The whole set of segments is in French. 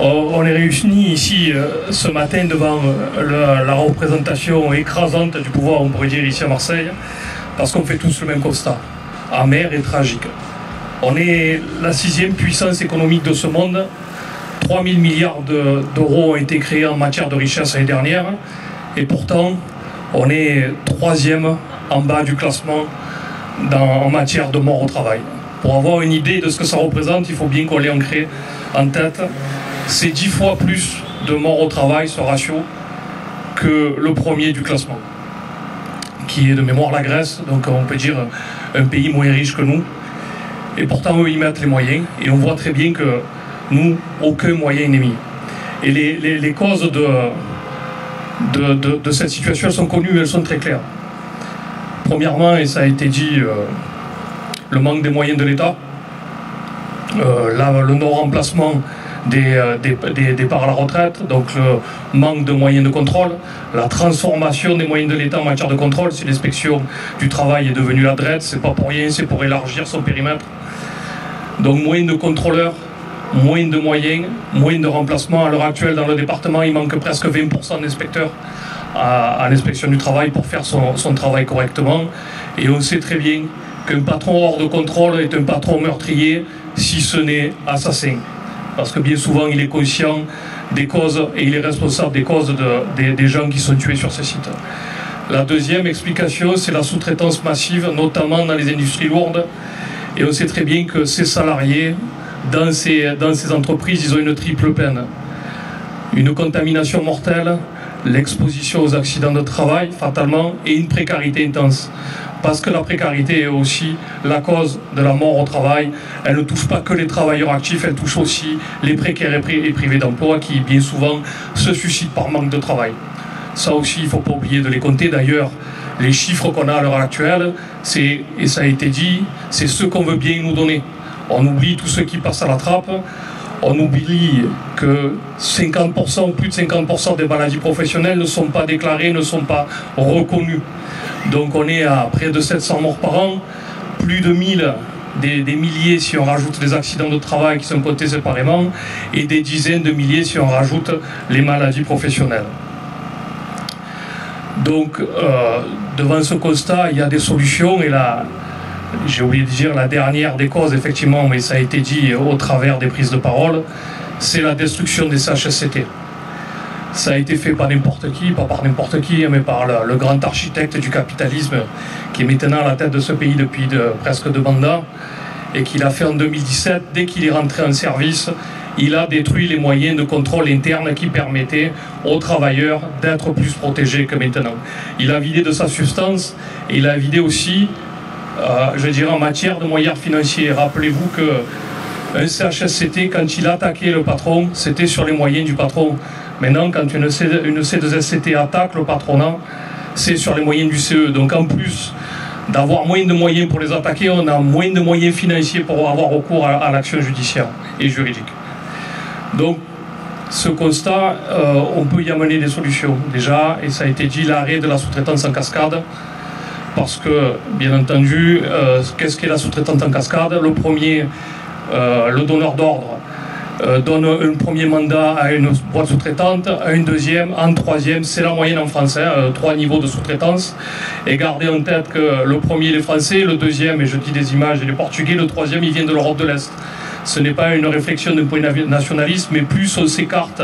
On est réunis ici ce matin devant la représentation écrasante du pouvoir, on pourrait dire, ici à Marseille, parce qu'on fait tous le même constat, amer et tragique. On est la 6e puissance économique de ce monde. 3 000 milliards d'euros ont été créés en matière de richesse l'année dernière, et pourtant on est 3e en bas du classement en matière de mort au travail. Pour avoir une idée de ce que ça représente, il faut bien qu'on l'ait ancré en tête. C'est 10 fois plus de morts au travail, ce ratio, que le premier du classement, qui est de mémoire la Grèce, donc on peut dire un pays moins riche que nous. Et pourtant, eux, ils mettent les moyens, et on voit très bien que nous, aucun moyen n'est mis. Et les causes de cette situation, elles sont connues, elles sont très claires. Premièrement, et ça a été dit, le manque des moyens de l'État, le non-remplacement des départs à la retraite, donc le manque de moyens de contrôle, la transformation des moyens de l'État en matière de contrôle. Si l'inspection du travail est devenue la DRED, c'est pas pour rien, c'est pour élargir son périmètre. Donc moins de contrôleurs, moins de moyens, moins de remplacements. À l'heure actuelle, dans le département, il manque presque 20% d'inspecteurs à l'inspection du travail pour faire son travail correctement. Et on sait très bien qu'un patron hors de contrôle est un patron meurtrier, si ce n'est assassin. Parce que bien souvent, il est conscient des causes et il est responsable des causes des gens qui sont tués sur ces sites. La deuxième explication, c'est la sous-traitance massive, notamment dans les industries lourdes. Et on sait très bien que ces salariés, dans ces entreprises, ils ont une triple peine. Une contamination mortelle, l'exposition aux accidents de travail, fatalement, et une précarité intense. Parce que la précarité est aussi la cause de la mort au travail. Elle ne touche pas que les travailleurs actifs, elle touche aussi les précaires et privés d'emploi qui, bien souvent, se suicident par manque de travail. Ça aussi, il ne faut pas oublier de les compter. D'ailleurs, les chiffres qu'on a à l'heure actuelle, et ça a été dit, c'est ce qu'on veut bien nous donner. On oublie tous ceux qui passent à la trappe. On oublie que 50% ou plus de 50% des maladies professionnelles ne sont pas déclarées, ne sont pas reconnues. Donc on est à près de 700 morts par an, plus de 1000, des milliers si on rajoute les accidents de travail qui sont comptés séparément, et des dizaines de milliers si on rajoute les maladies professionnelles. Donc devant ce constat, il y a des solutions, et là, j'ai oublié de dire la dernière des causes, effectivement, mais ça a été dit au travers des prises de parole, c'est la destruction des CHSCT. Ça a été fait par n'importe qui, pas par n'importe qui, mais par le grand architecte du capitalisme qui est maintenant à la tête de ce pays depuis presque 2 mandats, et qu'il a fait en 2017. Dès qu'il est rentré en service, il a détruit les moyens de contrôle interne qui permettaient aux travailleurs d'être plus protégés que maintenant. Il a vidé de sa substance, et il a vidé aussi, je dirais, en matière de moyens financiers. Rappelez-vous qu'un CHSCT, quand il attaquait le patron, c'était sur les moyens du patron. Maintenant, quand une C2SCT attaque le patronat, c'est sur les moyens du CE. Donc en plus d'avoir moins de moyens pour les attaquer, on a moins de moyens financiers pour avoir recours à l'action judiciaire et juridique. Donc ce constat, on peut y amener des solutions. Déjà, et ça a été dit, l'arrêt de la sous-traitance en cascade. Parce que, bien entendu, qu'est-ce qu'est la sous-traitance en cascade? Le premier, le donneur d'ordre, donne un premier mandat à une boîte sous-traitante, à une deuxième, un troisième, c'est la moyenne en France, 3 niveaux de sous-traitance. Et gardez en tête que le premier, les Français, le deuxième, et je dis des images, et les Portugais, le troisième, ils viennent de l'Europe de l'Est. Ce n'est pas une réflexion d'un point de vue nationaliste, mais plus on s'écarte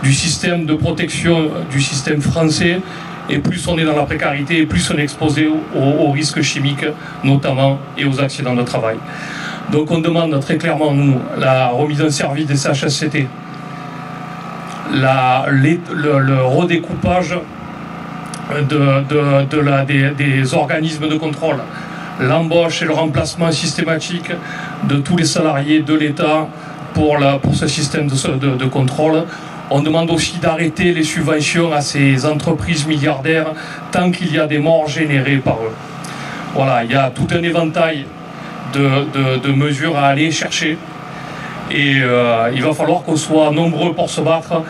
du système de protection du système français, et plus on est dans la précarité, et plus on est exposé aux risques chimiques, notamment, et aux accidents de travail. Donc on demande très clairement, nous, la remise en service des CHSCT, le redécoupage des organismes de contrôle, l'embauche et le remplacement systématique de tous les salariés de l'État pour ce système de contrôle. On demande aussi d'arrêter les subventions à ces entreprises milliardaires tant qu'il y a des morts générées par eux. Voilà, il y a tout un éventail de mesures à aller chercher, et il va falloir qu'on soit nombreux pour se battre.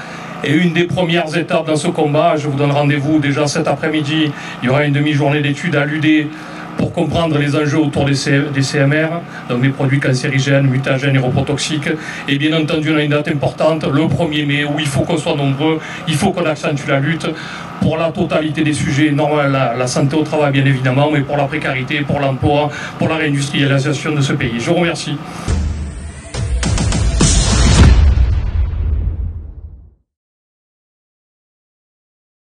Et une des premières étapes dans ce combat, je vous donne rendez-vous déjà cet après-midi, il y aura une demi-journée d'études à l'UD pour comprendre les enjeux autour des CMR, donc des produits cancérigènes, mutagènes et reprotoxiques. Et bien entendu, on a une date importante, le 1er mai, où il faut qu'on soit nombreux, il faut qu'on accentue la lutte pour la totalité des sujets, la santé au travail bien évidemment, mais pour la précarité, pour l'emploi, pour la réindustrialisation de ce pays. Je vous remercie.